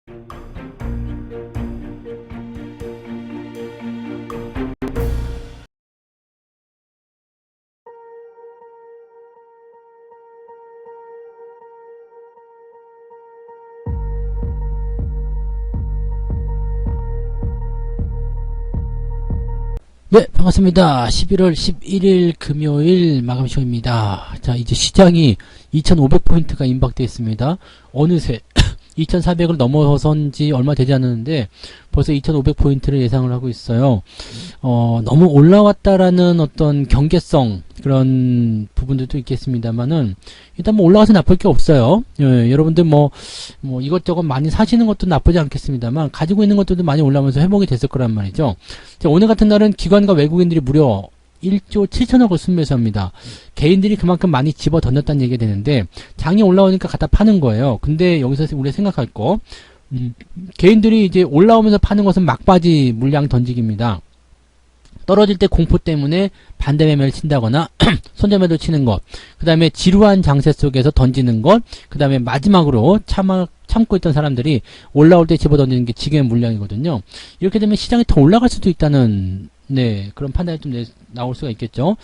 네, 반갑습니다. 11월 11일 금요일 마감 시간입니다. 자, 이제 시장이 2,500포인트가 임박되어 있습니다. 어느새 2,400을 넘어선지 얼마 되지 않았는데 벌써 2,500포인트를 예상을 하고 있어요. 너무 올라왔다라는 어떤 경계성 그런 부분들도 있겠습니다만은 일단 뭐 올라가서 나쁠 게 없어요. 여러분들 뭐 이것저것 많이 사시는 것도 나쁘지 않겠습니다만 가지고 있는 것들도 많이 올라오면서 회복이 됐을 거란 말이죠. 자, 오늘 같은 날은 기관과 외국인들이 무려 1조 7천억을 순매수합니다. 개인들이 그만큼 많이 집어 던졌다는 얘기가 되는데 장이 올라오니까 갖다 파는 거예요. 근데 여기서 우리가 생각할 거 개인들이 이제 올라오면서 파는 것은 막바지 물량 던지기입니다. 떨어질 때 공포 때문에 반대 매매를 친다거나 손절매도 치는 것, 그 다음에 지루한 장세 속에서 던지는 것, 그 다음에 마지막으로 참고 있던 사람들이 올라올 때 집어 던지는 게 지금의 물량이거든요. 이렇게 되면 시장이 더 올라갈 수도 있다는 그런 판단이 좀 나올 수가 있겠죠.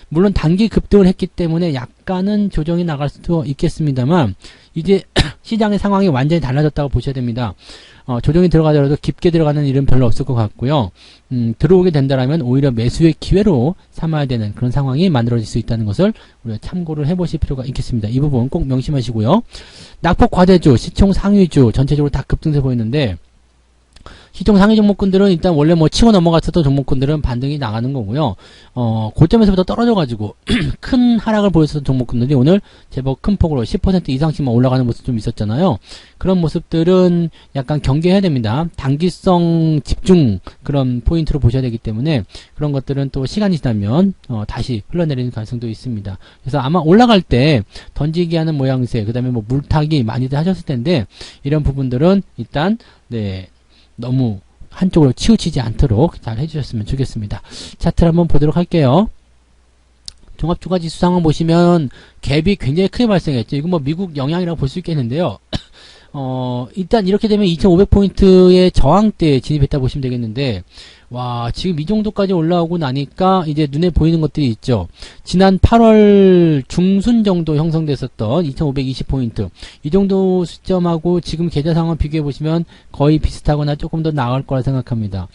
물론 단기 급등을 했기 때문에 약간은 조정이 나갈 수도 있겠습니다만 이제 시장의 상황이 완전히 달라졌다고 보셔야 됩니다. 조정이 들어가더라도 깊게 들어가는 일은 별로 없을 것 같고요. 들어오게 된다라면 오히려 매수의 기회로 삼아야 되는 그런 상황이 만들어질 수 있다는 것을 우리가 참고를 해보실 필요가 있겠습니다. 이 부분 꼭 명심하시고요. 낙폭 과대주, 시총 상위주 전체적으로 다 급등세 보이는데 시총 상위 종목군들은 일단 원래 뭐 치고 넘어갔었던 종목군들은 반등이 나가는 거고요. 고점에서부터 떨어져가지고 큰 하락을 보였었던 종목군들이 오늘 제법 큰 폭으로 10% 이상씩만 올라가는 모습 좀 있었잖아요. 그런 모습들은 약간 경계해야 됩니다. 단기성 집중 그런 포인트로 보셔야 되기 때문에 그런 것들은 또 시간이 지나면 다시 흘러내리는 가능성도 있습니다. 그래서 아마 올라갈 때 던지기 하는 모양새, 그 다음에 뭐 물타기 많이들 하셨을 텐데 이런 부분들은 일단 너무 한쪽으로 치우치지 않도록 잘 해주셨으면 좋겠습니다. 차트를 한번 보도록 할게요. 종합주가지수 상황 보시면 갭이 굉장히 크게 발생했죠. 이건 뭐 미국 영향이라고 볼 수 있겠는데요. 일단 이렇게 되면 2,500포인트의 저항대에 진입했다 보시면 되겠는데 와, 지금 이 정도까지 올라오고 나니까 이제 눈에 보이는 것들이 있죠. 지난 8월 중순 정도 형성됐었던 2,520포인트. 이 정도 수점하고 지금 계좌 상황 비교해 보시면 거의 비슷하거나 조금 더 나을 거라 생각합니다.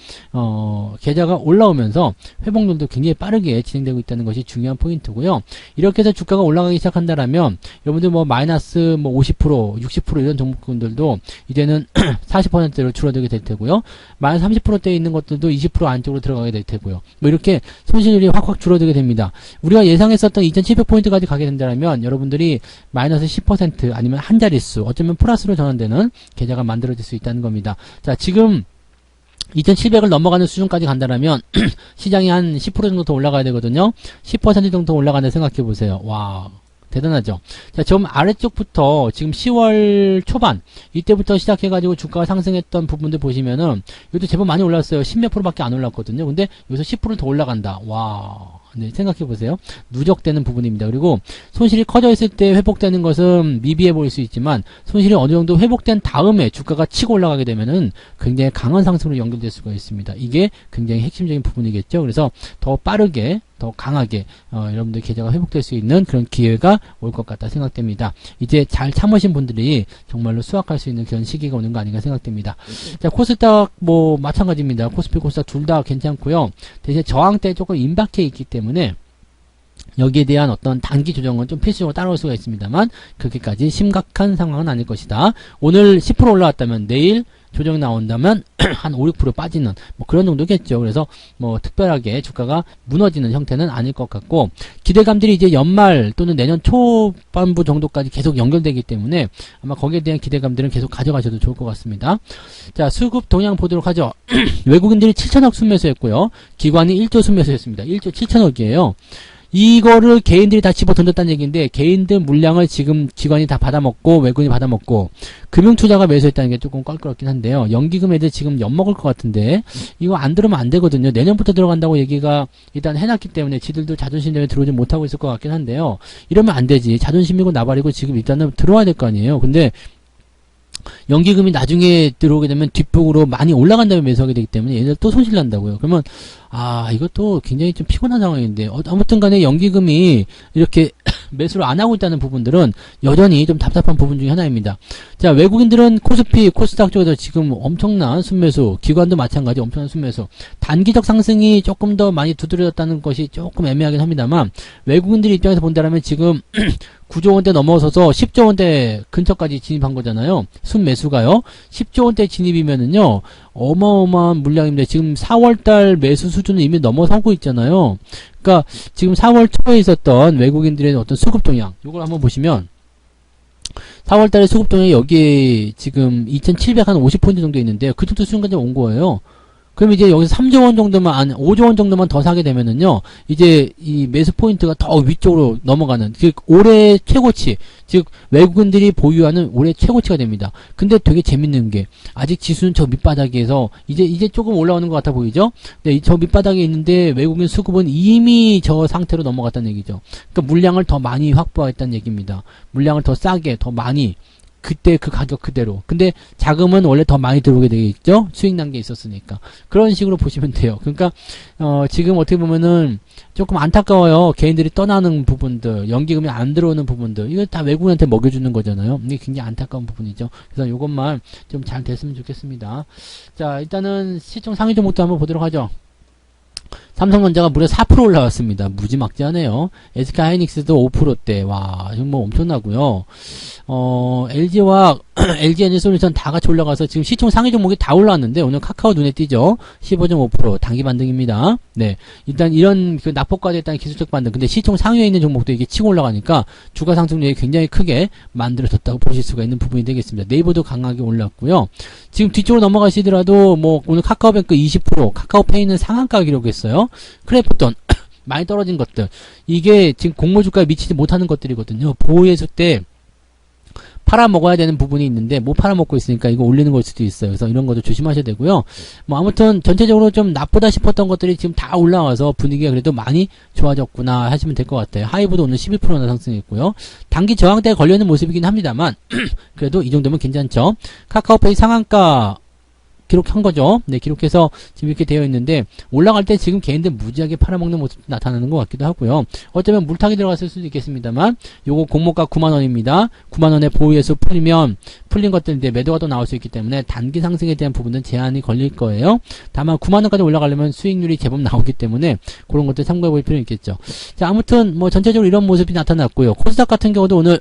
계좌가 올라오면서 회복률도 굉장히 빠르게 진행되고 있다는 것이 중요한 포인트고요. 이렇게 해서 주가가 올라가기 시작한다라면 여러분들 뭐 마이너스 뭐 50%, 60% 이런 종목군들도 이제는 40%를 줄어들게 될 테고요. 마이너스 30%대에 있는 것들도 20% 안쪽으로 들어가게 될 테고요. 뭐 이렇게 손실률이 확확 줄어들게 됩니다. 우리가 예상했었던 2,700포인트까지 가게 된다면 여러분들이 마이너스 10% 아니면 한 자릿수 어쩌면 플러스로 전환되는 계좌가 만들어질 수 있다는 겁니다. 자, 지금 2,700을 넘어가는 수준까지 간다면 시장이 한 10% 정도 더 올라가야 되거든요. 10% 정도 올라간다 생각해 보세요. 와, 대단하죠. 자, 좀 아래쪽부터 지금 10월 초반 이때부터 시작해가지고 주가가 상승했던 부분들 보시면은 이것도 제법 많이 올랐어요. 10몇 %밖에 안 올랐거든요. 근데 여기서 10% 더 올라간다. 와, 네, 생각해 보세요. 누적되는 부분입니다. 그리고 손실이 커져 있을 때 회복되는 것은 미비해 보일 수 있지만 손실이 어느 정도 회복된 다음에 주가가 치고 올라가게 되면은 굉장히 강한 상승으로 연결될 수가 있습니다. 이게 굉장히 핵심적인 부분이겠죠. 그래서 더 빠르게 더 강하게 여러분들 계좌가 회복될 수 있는 그런 기회가 올 것 같다 생각됩니다. 이제 잘 참으신 분들이 정말로 수확할 수 있는 그런 시기가 오는 거 아닌가 생각됩니다. 자, 코스닥 뭐 마찬가지입니다. 코스피 코스닥 둘 다 괜찮고요. 대신 저항대에 조금 임박해 있기 때문에 여기에 대한 어떤 단기 조정은 좀 필수적으로 따라올 수가 있습니다만 그렇게까지 심각한 상황은 아닐 것이다. 오늘 10% 올라왔다면 내일 조정이 나온다면 한 5, 6% 빠지는 뭐 그런 정도겠죠. 그래서 뭐 특별하게 주가가 무너지는 형태는 아닐 것 같고 기대감들이 이제 연말 또는 내년 초반부 정도까지 계속 연결되기 때문에 아마 거기에 대한 기대감들은 계속 가져가셔도 좋을 것 같습니다. 자, 수급 동향 보도록 하죠. 외국인들이 7천억 순매수했고요. 기관이 1조 순매수했습니다. 1조 7천억이에요. 이거를 개인들이 다 집어 던졌다는 얘기인데 개인들 물량을 지금 기관이 다 받아먹고 외국인이 받아먹고 금융투자가 매수했다는 게 조금 껄끄럽긴 한데요. 연기금 애들 지금 엿먹을 것 같은데 이거 안 들으면 안 되거든요. 내년부터 들어간다고 얘기가 일단 해놨기 때문에 지들도 자존심 때문에 들어오지 못하고 있을 것 같긴 한데요. 이러면 안 되지. 자존심이고 나발이고 지금 일단은 들어와야 될 거 아니에요. 근데 연기금이 나중에 들어오게 되면 뒷북으로 많이 올라간 다음에 매수하게 되기 때문에 얘들 또 손실 난다고요. 그러면 이것도 굉장히 좀 피곤한 상황인데 아무튼 간에 연기금이 이렇게 매수를 안 하고 있다는 부분들은 여전히 좀 답답한 부분 중에 하나입니다. 자, 외국인들은 코스피, 코스닥 쪽에서 지금 엄청난 순매수, 기관도 마찬가지 엄청난 순매수, 단기적 상승이 조금 더 많이 두드러졌다는 것이 조금 애매하긴 합니다만 외국인들 입장에서 본다면 지금 9조 원대 넘어서서 10조 원대 근처까지 진입한 거잖아요. 순매수가요. 10조 원대 진입이면은요, 어마어마한 물량입니다. 지금 4월달 매수 수준은 이미 넘어서고 있잖아요. 그러니까 지금 4월 초에 있었던 외국인들의 어떤 수급 동향, 이걸 한번 보시면 4월달에 수급 동향이 여기에 지금 2,750포인트 정도 있는데 그 정도 수준까지 온 거예요. 그럼 이제 여기서 3조 원 정도만, 5조 원 정도만 더 사게 되면은요, 이제 이 매수 포인트가 더 위쪽으로 넘어가는, 즉, 올해 최고치, 즉, 외국인들이 보유하는 올해 최고치가 됩니다. 근데 되게 재밌는 게, 아직 지수는 저 밑바닥에서, 이제 조금 올라오는 것 같아 보이죠? 네, 저 밑바닥에 있는데, 외국인 수급은 이미 저 상태로 넘어갔다는 얘기죠. 그러니까 물량을 더 많이 확보하겠다는 얘기입니다. 물량을 더 싸게, 더 많이, 그때 그 가격 그대로. 근데 자금은 원래 더 많이 들어오게 되겠죠? 수익 난 게 있었으니까. 그런 식으로 보시면 돼요. 그러니까, 지금 어떻게 보면은 조금 안타까워요. 개인들이 떠나는 부분들, 연기금이 안 들어오는 부분들. 이거 다 외국인한테 먹여주는 거잖아요. 이게 굉장히 안타까운 부분이죠. 그래서 이것만 좀 잘 됐으면 좋겠습니다. 자, 일단은 시총 상위 종목도 한번 보도록 하죠. 삼성전자가 무려 4% 올라왔습니다. 무지막지하네요. SK하이닉스도 5%대. 와, 이건 뭐 엄청나고요. LG와 LG에너지솔루션 다 같이 올라가서 지금 시총 상위 종목이 다 올라왔는데 오늘 카카오 눈에 띄죠. 15.5% 단기 반등입니다. 네, 일단 이런 그 낙폭과도 일단 기술적 반등. 근데 시총 상위에 있는 종목도 이게 치고 올라가니까 주가 상승률이 굉장히 크게 만들어졌다고 보실 수가 있는 부분이 되겠습니다. 네이버도 강하게 올랐고요. 지금 뒤쪽으로 넘어가시더라도 뭐 오늘 카카오뱅크 20%, 카카오페이는 상한가 기록했어요. 크래프톤 많이 떨어진 것들. 이게 지금 공모주가에 미치지 못하는 것들이거든요. 보호예수 때 팔아먹어야 되는 부분이 있는데 못 팔아먹고 있으니까 이거 올리는 걸 수도 있어요. 그래서 이런 것도 조심하셔야 되고요. 뭐 아무튼 전체적으로 좀 나쁘다 싶었던 것들이 지금 다 올라와서 분위기가 그래도 많이 좋아졌구나 하시면 될 것 같아요. 하이브도 오늘 11%나 상승했고요. 단기 저항대에 걸려있는 모습이긴 합니다만 그래도 이 정도면 괜찮죠. 카카오페이 상한가 기록한 거죠. 네, 기록해서 지금 이렇게 되어 있는데 올라갈 때 지금 개인들 무지하게 팔아먹는 모습이 나타나는 것 같기도 하고요. 어쩌면 물타기 들어갔을 수도 있겠습니다만 요거 공모가 9만원입니다. 9만원의 보유예수 풀린 것들인데 매도가 또 나올 수 있기 때문에 단기 상승에 대한 부분은 제한이 걸릴 거예요. 다만 9만원까지 올라가려면 수익률이 제법 나오기 때문에 그런 것들 참고해 볼 필요는 있겠죠. 자, 아무튼 뭐 전체적으로 이런 모습이 나타났고요. 코스닥 같은 경우도 오늘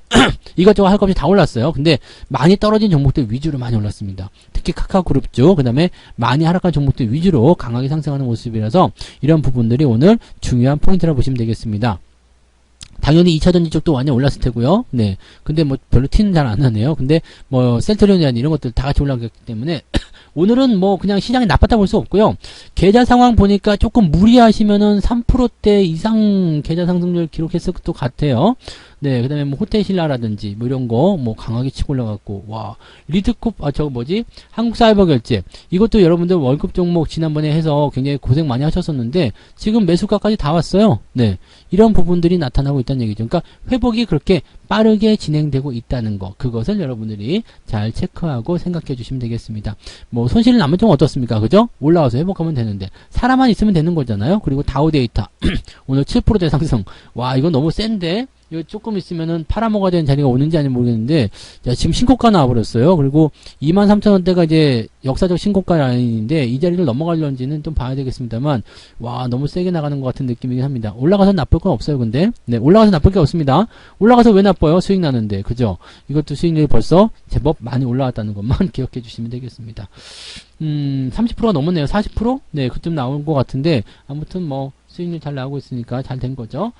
이것저것 할 것 없이 다 올랐어요. 근데 많이 떨어진 종목들 위주로 많이 올랐습니다. 특히 카카오그룹 쪽, 그 다음에 많이 하락한 종목들 위주로 강하게 상승하는 모습이라서 이런 부분들이 오늘 중요한 포인트라고 보시면 되겠습니다. 당연히 2차전지 쪽도 완전 올랐을 테고요. 네. 근데 뭐 별로 티는 잘 안 나네요. 근데 뭐 셀트리온이나 이런 것들 다 같이 올라갔기 때문에 오늘은 뭐 그냥 시장이 나빴다 볼 수 없고요. 계좌 상황 보니까 조금 무리하시면은 3%대 이상 계좌 상승률 기록했을 것도 같아요. 네, 그 다음에 뭐 호텔신라라든지 뭐 이런 거 뭐 강하게 치고 올라갔고, 와, 리드컵, 저거 뭐지? 한국사이버결제. 이것도 여러분들 월급 종목 지난번에 해서 굉장히 고생 많이 하셨었는데 지금 매수가까지 다 왔어요. 네, 이런 부분들이 나타나고 있다는 얘기죠. 그러니까 회복이 그렇게 빠르게 진행되고 있다는 거, 그것을 여러분들이 잘 체크하고 생각해 주시면 되겠습니다. 뭐 손실을 남은 좀 어떻습니까? 그죠? 올라와서 회복하면 되는데 사람만 있으면 되는 거잖아요. 그리고 다우데이터 오늘 7%대 상승. 와, 이건 너무 센데 이거 조금 있으면은 팔아먹어야 되는 자리가 오는지 아닌지 모르겠는데, 자, 지금 신고가 나와버렸어요. 그리고 23,000원대가 이제 역사적 신고가 라인인데, 이 자리를 넘어가려는지는 좀 봐야 되겠습니다만, 와, 너무 세게 나가는 것 같은 느낌이긴 합니다. 올라가서 나쁠 건 없어요, 근데. 네, 올라가서 나쁠 게 없습니다. 올라가서 왜 나빠요? 수익 나는데. 그죠? 이것도 수익률이 벌써 제법 많이 올라왔다는 것만 기억해 주시면 되겠습니다. 30%가 넘었네요. 40%? 네, 그쯤 나온 것 같은데, 아무튼 뭐, 수익률 잘 나오고 있으니까 잘 된 거죠.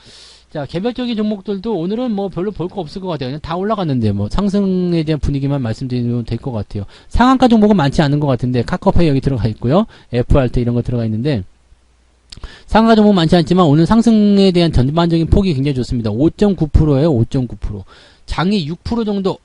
자, 개별적인 종목들도 오늘은 뭐 별로 볼 거 없을 것 같아요. 그냥 다 올라갔는데 뭐 상승에 대한 분위기만 말씀드리면 될 것 같아요. 상한가 종목은 많지 않은 것 같은데 카카오페이 여기 들어가 있고요. FRT 이런 거 들어가 있는데 상한가 종목 많지 않지만 오늘 상승에 대한 전반적인 폭이 굉장히 좋습니다. 5.9%예요. 5.9%. 장이 6% 정도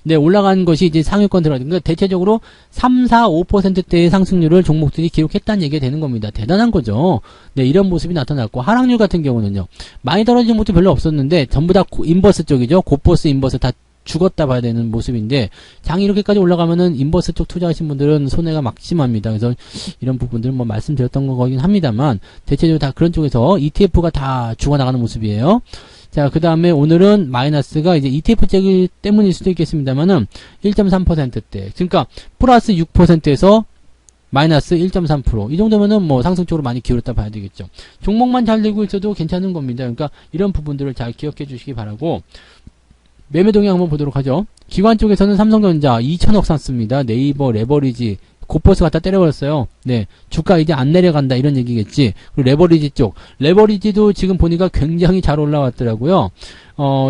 네, 올라간 것이 이제 상위권 들어가죠. 그러니까 대체적으로 3, 4, 5%대의 상승률을 종목들이 기록했다는 얘기가 되는 겁니다. 대단한 거죠. 네, 이런 모습이 나타났고, 하락률 같은 경우는요, 많이 떨어진 것도 별로 없었는데, 전부 다 인버스 쪽이죠. 고버스, 인버스 다 죽었다 봐야 되는 모습인데, 장이 이렇게까지 올라가면은 인버스 쪽 투자하신 분들은 손해가 막심합니다. 그래서 이런 부분들은 뭐 말씀드렸던 거긴 합니다만, 대체적으로 다 그런 쪽에서 ETF가 다 죽어나가는 모습이에요. 자, 그 다음에 오늘은 마이너스가 이제 ETF 째기 때문일 수도 있겠습니다만은 1.3%대. 그러니까 플러스 6%에서 마이너스 1.3%. 이 정도면은 뭐 상승 쪽으로 많이 기울었다 봐야 되겠죠. 종목만 잘 되고 있어도 괜찮은 겁니다. 그러니까 이런 부분들을 잘 기억해 주시기 바라고, 매매 동향 한번 보도록 하죠. 기관 쪽에서는 삼성전자 2천억 샀습니다. 네이버 레버리지 고버스 갖다 때려버렸어요. 네, 주가 이제 안 내려간다 이런 얘기겠지. 그리고 레버리지 쪽, 레버리지도 지금 보니까 굉장히 잘 올라왔더라고요.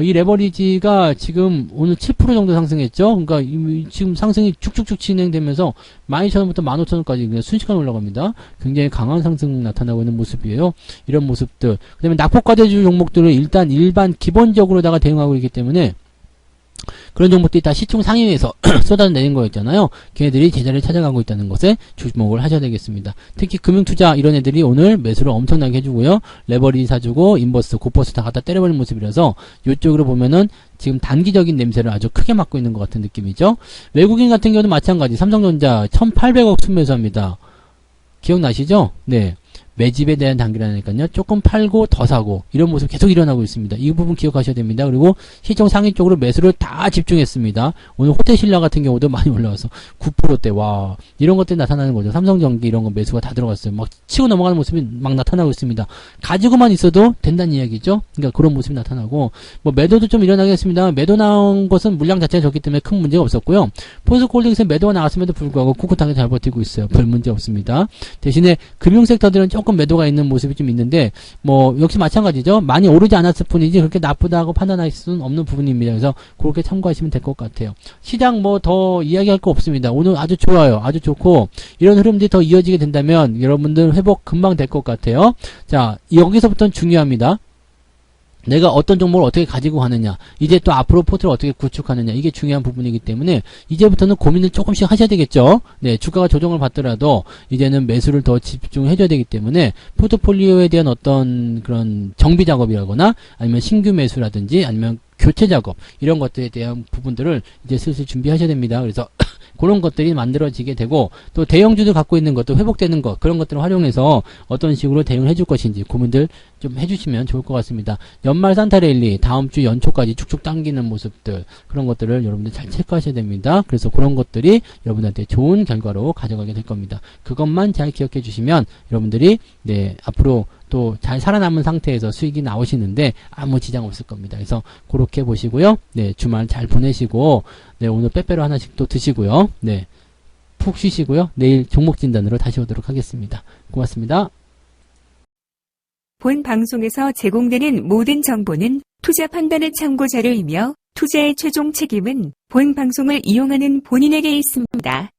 이 레버리지가 지금 오늘 7% 정도 상승했죠. 그러니까 지금 상승이 쭉쭉쭉 진행되면서 12,000원부터 15,000원까지 그냥 순식간에 올라갑니다. 굉장히 강한 상승 나타나고 있는 모습이에요. 이런 모습들. 그다음에 낙폭과대주 종목들은 일단 일반 기본적으로다가 대응하고 있기 때문에 그런 종목들이 다 시총 상위에서 쏟아내는 거였잖아요. 걔네들이 제자리를 찾아가고 있다는 것에 주목을 하셔야 되겠습니다. 특히 금융투자 이런 애들이 오늘 매수를 엄청나게 해주고요. 레버리지 사주고 인버스, 고버스 다 갖다 때려버리는 모습이라서 이쪽으로 보면은 지금 단기적인 냄새를 아주 크게 맡고 있는 것 같은 느낌이죠. 외국인 같은 경우도 마찬가지. 삼성전자 1,800억 순매수합니다. 기억나시죠? 네. 매집에 대한 단계라니까요. 조금 팔고 더 사고 이런 모습 계속 일어나고 있습니다. 이 부분 기억하셔야 됩니다. 그리고 시총 상위 쪽으로 매수를 다 집중했습니다. 오늘 호텔신라 같은 경우도 많이 올라와서 9%대. 와, 이런 것들이 나타나는 거죠. 삼성전기 이런 거 매수가 다 들어갔어요. 막 치고 넘어가는 모습이 막 나타나고 있습니다. 가지고만 있어도 된다는 이야기죠. 그러니까 그런 모습이 나타나고, 뭐 매도도 좀 일어나겠습니다. 매도 나온 것은 물량 자체가 적기 때문에 큰 문제가 없었고요. 포스코홀딩스에 매도가 나왔음에도 불구하고 꿋꿋하게 잘 버티고 있어요. 별 문제 없습니다. 대신에 금융섹터들은 조금 매도가 있는 모습이 좀 있는데, 뭐 역시 마찬가지죠. 많이 오르지 않았을 뿐이지 그렇게 나쁘다고 판단할 수는 없는 부분입니다. 그래서 그렇게 참고하시면 될 것 같아요. 시장 뭐 더 이야기할 거 없습니다. 오늘 아주 좋아요. 아주 좋고, 이런 흐름들이 더 이어지게 된다면 여러분들 회복 금방 될 것 같아요. 자, 여기서부터는 중요합니다. 내가 어떤 종목을 어떻게 가지고 가느냐, 이제 또 앞으로 포트를 어떻게 구축하느냐, 이게 중요한 부분이기 때문에 이제부터는 고민을 조금씩 하셔야 되겠죠. 네, 주가가 조정을 받더라도 이제는 매수를 더 집중해줘야 되기 때문에 포트폴리오에 대한 어떤 그런 정비 작업이라거나 아니면 신규 매수라든지 아니면 교체 작업, 이런 것들에 대한 부분들을 이제 슬슬 준비하셔야 됩니다. 그래서 그런 것들이 만들어지게 되고, 또 대형주들 갖고 있는 것도 회복되는 것, 그런 것들을 활용해서 어떤 식으로 대응을 해줄 것인지 고민들 좀 해주시면 좋을 것 같습니다. 연말 산타랠리 다음 주 연초까지 쭉쭉 당기는 모습들, 그런 것들을 여러분들 잘 체크하셔야 됩니다. 그래서 그런 것들이 여러분한테 좋은 결과로 가져가게 될 겁니다. 그것만 잘 기억해 주시면 여러분들이 네, 앞으로 또 잘 살아남은 상태에서 수익이 나오시는데 아무 지장 없을 겁니다. 그래서 그렇게 보시고요. 네, 주말 잘 보내시고, 네, 오늘 빼빼로 하나씩 또 드시고요. 네, 푹 쉬시고요. 내일 종목 진단으로 다시 오도록 하겠습니다. 고맙습니다. 본 방송에서 제공되는 모든 정보는 투자 판단의 참고 자료이며 투자의 최종 책임은 본 방송을 이용하는 본인에게 있습니다.